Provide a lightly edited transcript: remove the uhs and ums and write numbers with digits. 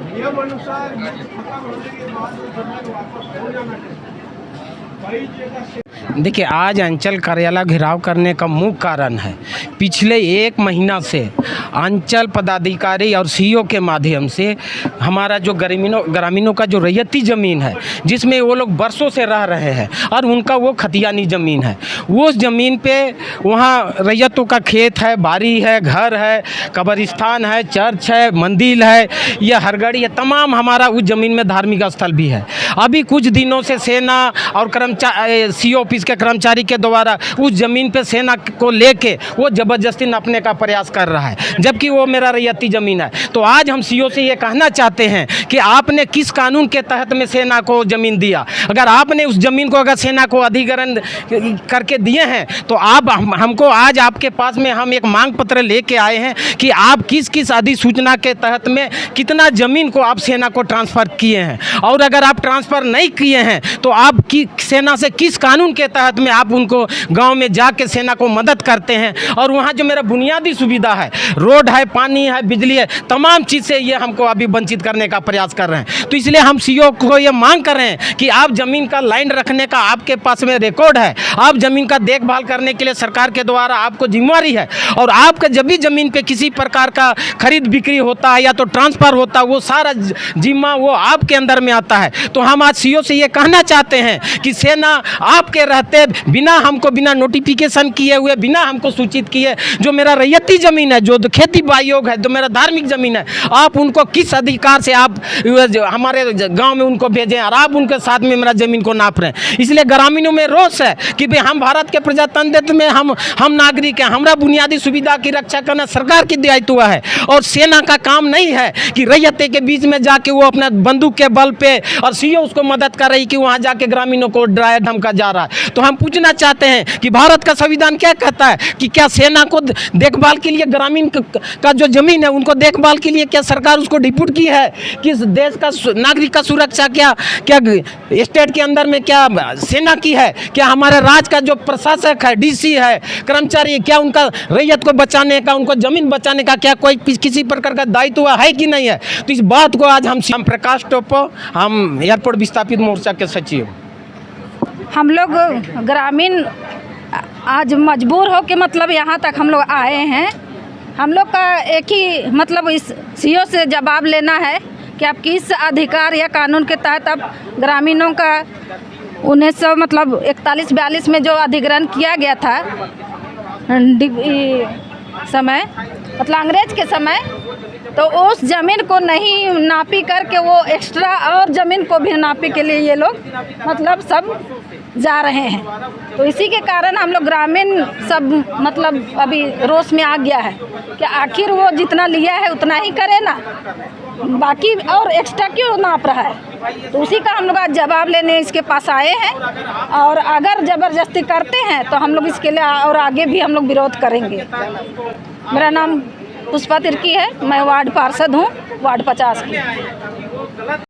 नियम अनुसार खत्म होने के बाद जमीन वापस हो जाना चाहिए। देखिए, आज अंचल कार्यालय घेराव करने का मुख्य कारण है पिछले 1 महीना से अंचल पदाधिकारी और सीईओ के माध्यम से हमारा जो ग्रामीणों का जो रैयती ज़मीन है, जिसमें वो लोग बरसों से रह रहे हैं और उनका वो खतियानी ज़मीन है, वो ज़मीन पे वहाँ रैयतों का खेत है, बाड़ी है, घर है, कब्रिस्तान है, चर्च है, मंदिर है, या हरगढ़ी है, तमाम हमारा उस ज़मीन में धार्मिक स्थल भी है। अभी कुछ दिनों से सेना और सीईओ ऑफिस के कर्मचारी के द्वारा उस ज़मीन पे सेना को लेके वो ज़बरदस्ती नापने का प्रयास कर रहा है, जबकि वो मेरा रैयती ज़मीन है। तो आज हम सीईओ से ये कहना चाहते हैं कि आपने किस कानून के तहत में सेना को ज़मीन दिया। अगर आपने उस ज़मीन को अगर सेना को अधिग्रहण करके दिए हैं तो आप हमको आज आपके पास में हम एक मांग पत्र लेके आए हैं कि आप किस किस अधिसूचना के तहत में कितना ज़मीन को आप सेना को ट्रांसफ़र किए हैं, और अगर आप ट्रांसफ़र नहीं किए हैं तो आप सेना से किस कानून के तहत में आप उनको गांव में जाके सेना को मदद करते हैं। और वहाँ जो मेरा बुनियादी सुविधा है, रोड है, पानी है, बिजली है, तमाम चीज़ से ये हमको अभी वंचित करने का प्रयास कर रहे हैं। तो इसलिए हम सीईओ को ये मांग कर रहे हैं कि आप ज़मीन का लाइन रखने का आपके पास में रिकॉर्ड है, आप ज़मीन का देखभाल करने के लिए सरकार के द्वारा आपको जिम्मेवारी है, और आपका जब भी ज़मीन पे किसी प्रकार का खरीद बिक्री होता है या तो ट्रांसफ़र होता है, वो सारा जिम्मा वो आपके अंदर में आता है। तो हम आज सीईओ से ये कहना चाहते हैं कि सेना आपके रहते बिना नोटिफिकेशन किए हुए, बिना हमको सूचित किए, जो मेरा रैयती ज़मीन है, जो खेती बायोग है, जो मेरा धार्मिक ज़मीन है, आप उनको किस अधिकार से आप हमारे गांव में उनको भेजें और आप उनके साथ में मेरा ज़मीन को नाप रहे हैं। इसलिए ग्रामीणों में रोष है कि भाई हम भारत के प्रजातंत्र में हम नागरिक हैं, हमारा बुनियादी सुविधा की रक्षा करना सरकार की दायित्व है, और सेना का काम नहीं है कि रैयते के बीच में जाके वो अपना बंदूक के बल पे, और सीईओ उसको मदद कर रही कि वहाँ जाके ग्रामीणों को डराया धमका जा रहा है। तो हम पूछना चाहते हैं कि भारत का संविधान क्या कहता है कि क्या सेना को देखभाल के लिए ग्रामीण का जो जमीन है उनको देखभाल के लिए क्या सरकार उसको डिप्यूट की है? किस देश का नागरिक का सुरक्षा क्या स्टेट के अंदर में क्या सेना की है? क्या हमारे राज्य का जो प्रशासक है, डीसी है, कर्मचारी, क्या उनका रैयत को बचाने का, उनको जमीन बचाने का क्या कोई किसी प्रकार का दायित्व है कि नहीं है? तो इस बात को आज हम प्रकाश टोपो, हम एयरपोर्ट विस्थापित मोर्चा के सचिव, हम लोग ग्रामीण आज मजबूर हो के मतलब यहाँ तक हम लोग आए हैं। हम लोग का एक ही मतलब इस सीईओ से जवाब लेना है कि आप किस अधिकार या कानून के तहत आप ग्रामीणों का 1941-42 में जो अधिग्रहण किया गया था समय मतलब अंग्रेज के समय, तो उस ज़मीन को नहीं नापी करके वो एक्स्ट्रा और ज़मीन को भी नापी के लिए ये लोग मतलब सब जा रहे हैं। तो इसी के कारण हम लोग ग्रामीण सब मतलब अभी रोष में आ गया है कि आखिर वो जितना लिया है उतना ही करे ना, बाकी और एक्स्ट्रा क्यों नाप रहा है। तो उसी का हम लोग आज जवाब लेने इसके पास आए हैं, और अगर ज़बरदस्ती करते हैं तो हम लोग इसके लिए और आगे भी हम लोग विरोध करेंगे। मेरा नाम पुष्पा तिर्की है, मैं वार्ड पार्षद हूँ, वार्ड 50 की।